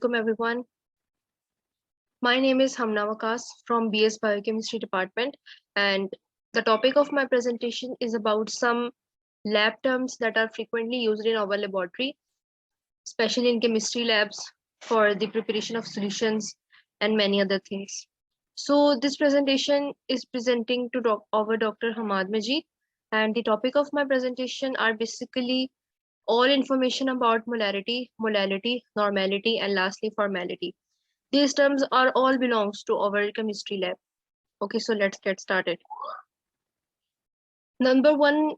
Welcome everyone. My name is Hamna from BS Biochemistry Department, and the topic of my presentation is about some lab terms that are frequently used in our laboratory, especially in chemistry labs for the preparation of solutions and many other things. So this presentation is presenting to our Dr. Hamad Majeed, and the topic of my presentation are basically all information about molarity, molality, normality, and lastly formality. These terms are all belongs to our chemistry lab. Okay, so let's get started. Number one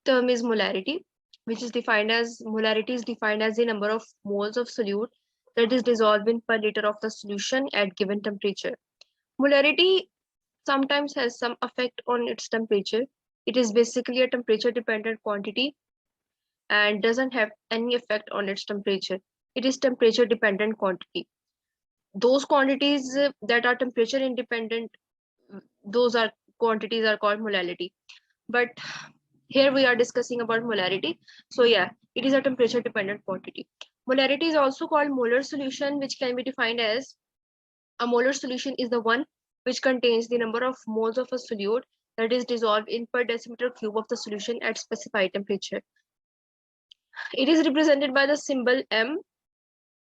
term is molarity, which is defined as molarity is defined as the number of moles of solute that is dissolved in per liter of the solution at given temperature. Molarity sometimes has some effect on its temperature. It is basically a temperature dependent quantity and doesn't have any effect on its temperature. It is temperature dependent quantity. Those quantities that are temperature independent, those are quantities are called molality. But here we are discussing about molarity. So yeah, it is a temperature dependent quantity. Molarity is also called molar solution, which can be defined as a molar solution is the one which contains the number of moles of a solute that is dissolved in per decimeter cube of the solution at specified temperature. It is represented by the symbol M,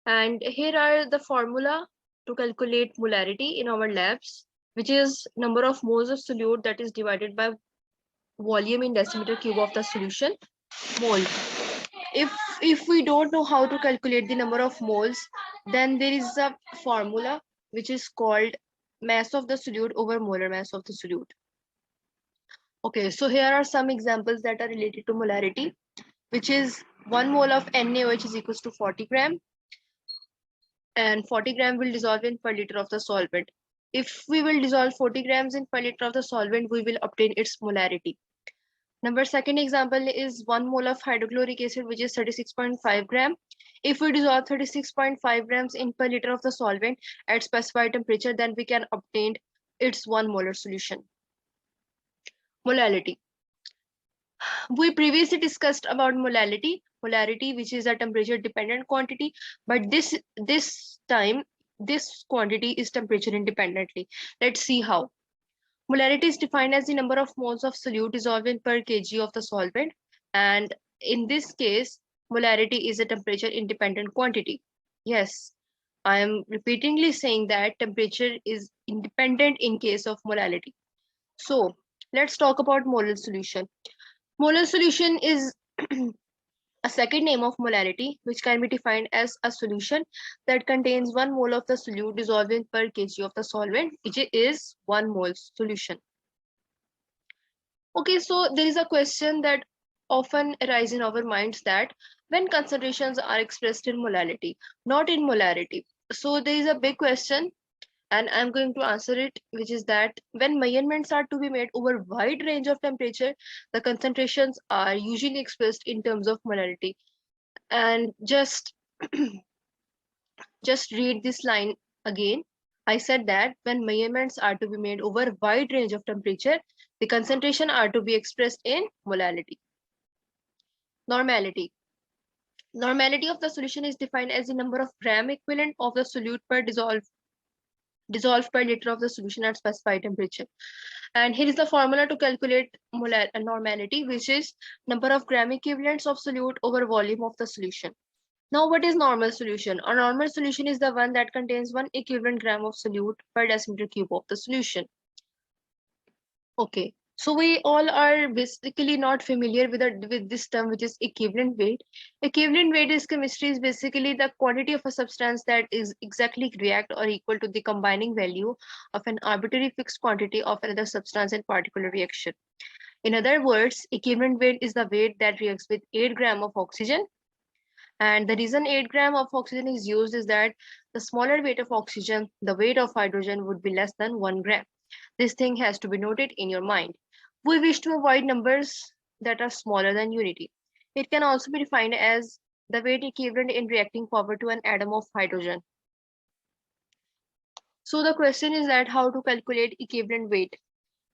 and here are the formula to calculate molarity in our labs, which is number of moles of solute that is divided by volume in decimeter cube of the solution, mole. If we don't know how to calculate the number of moles, then there is a formula which is called mass of the solute over molar mass of the solute. Okay, so here are some examples that are related to molarity, which is 1 mole of NaOH is equals to 40 gram, and 40 gram will dissolve in per liter of the solvent. If we will dissolve 40 grams in per liter of the solvent, we will obtain its molarity. Second example is 1 mole of hydrochloric acid, which is 36.5 gram. If we dissolve 36.5 grams in per liter of the solvent at specified temperature, then we can obtain its 1 molar solution. Molality. We previously discussed about molarity, which is a temperature dependent quantity, but this time this quantity is temperature independently. Let's see how. Molarity is defined as the number of moles of solute dissolved in per kg of the solvent, and in this case molarity is a temperature independent quantity. Yes, I am repeatedly saying that temperature is independent in case of molality. So let's talk about molar solution. Molar solution is a second name of molarity, which can be defined as a solution that contains 1 mole of the solute dissolved in per kg of the solvent, which is 1 mole solution. Okay, so there is a question that often arises in our minds, that when concentrations are expressed in molality, not in molarity. So there is a big question, and I'm going to answer it, which is that when measurements are to be made over a wide range of temperature, the concentrations are usually expressed in terms of molarity. And just read this line again. I said that when measurements are to be made over a wide range of temperature, the concentration are to be expressed in molality. Normality. Normality of the solution is defined as the number of gram equivalent of the solute per dissolved per liter of the solution at specified temperature. And here is the formula to calculate normality, which is number of gram equivalents of solute over volume of the solution. Now, what is normal solution? A normal solution is the one that contains 1 equivalent gram of solute per decimeter cube of the solution. Okay, so we all are basically not familiar with this term, which is equivalent weight. Equivalent weight is chemistry is basically the quantity of a substance that is exactly react or equal to the combining value of an arbitrary fixed quantity of another substance in particular reaction. In other words, equivalent weight is the weight that reacts with 8 gram of oxygen. And the reason 8 gram of oxygen is used is that the smaller weight of oxygen, the weight of hydrogen would be less than 1 gram. This thing has to be noted in your mind. We wish to avoid numbers that are smaller than unity. It can also be defined as the weight equivalent in reacting power to an atom of hydrogen. So the question is that how to calculate equivalent weight.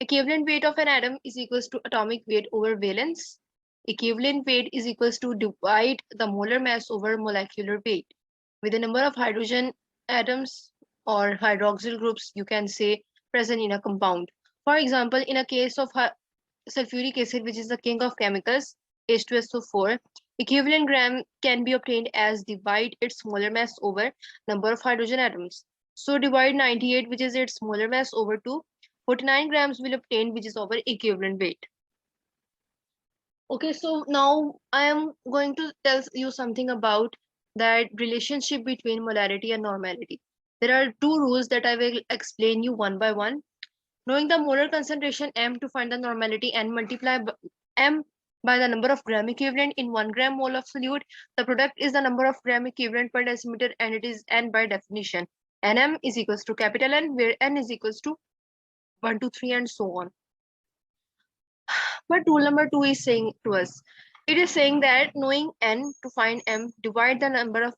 Equivalent weight of an atom is equals to atomic weight over valence. Equivalent weight is equals to divide the molar mass over molecular weight. with the number of hydrogen atoms or hydroxyl groups, you can say, present in a compound. For example, in a case of sulfuric acid, which is the king of chemicals, H2SO4, equivalent gram can be obtained as divide its molar mass over number of hydrogen atoms. So divide 98, which is its molar mass, over 2. 49 grams will obtain, which is over equivalent weight. Okay, so now I am going to tell you something about that relationship between molarity and normality. There are two rules that I will explain you one by one. Knowing the molar concentration m to find the normality and multiply m by the number of gram equivalent in 1 gram mole of solute. The product is the number of gram equivalent per decimeter, and it is n by definition. Nm is equals to capital N, where n is equals to 1 to 3 and so on. But rule number 2 is saying to us, it is saying that knowing n to find m, divide the number of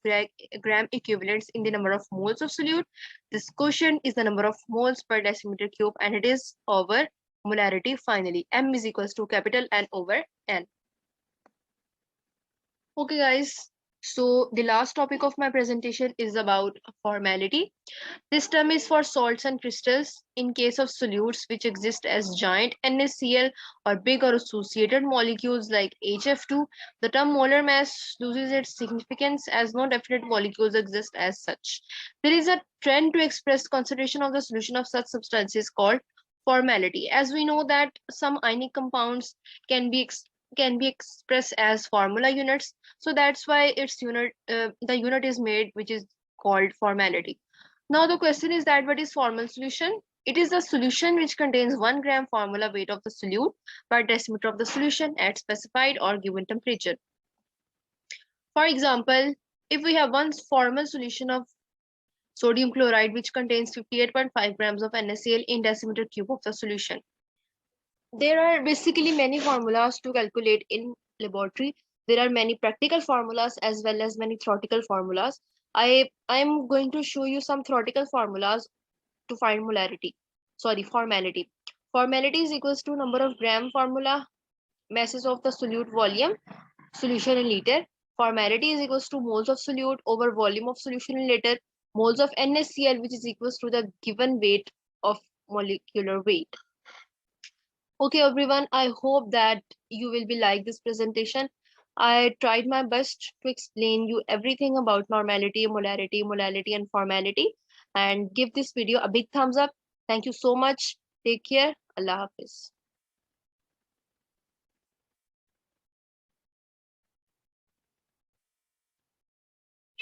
gram equivalents in the number of moles of solute. This quotient is the number of moles per decimeter cube, and it is over molarity finally. M is equals to capital N over N. Okay guys, so the last topic of my presentation is about formality. This term is for salts and crystals. In case of solutes which exist as giant NaCl or big or associated molecules like HF2, the term molar mass loses its significance as no definite molecules exist as such. There is a trend to express concentration of the solution of such substances called formality. As we know that some ionic compounds can be expressed as formula units, so that's why its the unit is made, which is called formality. Now the question is that what is formal solution? It is a solution which contains 1 gram formula weight of the solute per decimeter of the solution at specified or given temperature. For example, if we have one formal solution of sodium chloride which contains 58.5 grams of NaCl in decimeter cube of the solution. There are basically many formulas to calculate in laboratory. There are many practical formulas as well as many theoretical formulas. I am going to show you some theoretical formulas to find formality. Formality is equals to number of gram formula masses of the solute volume solution in liter. Formality is equals to moles of solute over volume of solution in liter, moles of NaCl, which is equals to the given weight of molecular weight. Okay, everyone, I hope that you will be like this presentation. I tried my best to explain you everything about normality, molarity, molality, and formality. And give this video a big thumbs up. Thank you so much. Take care. Allah Hafiz.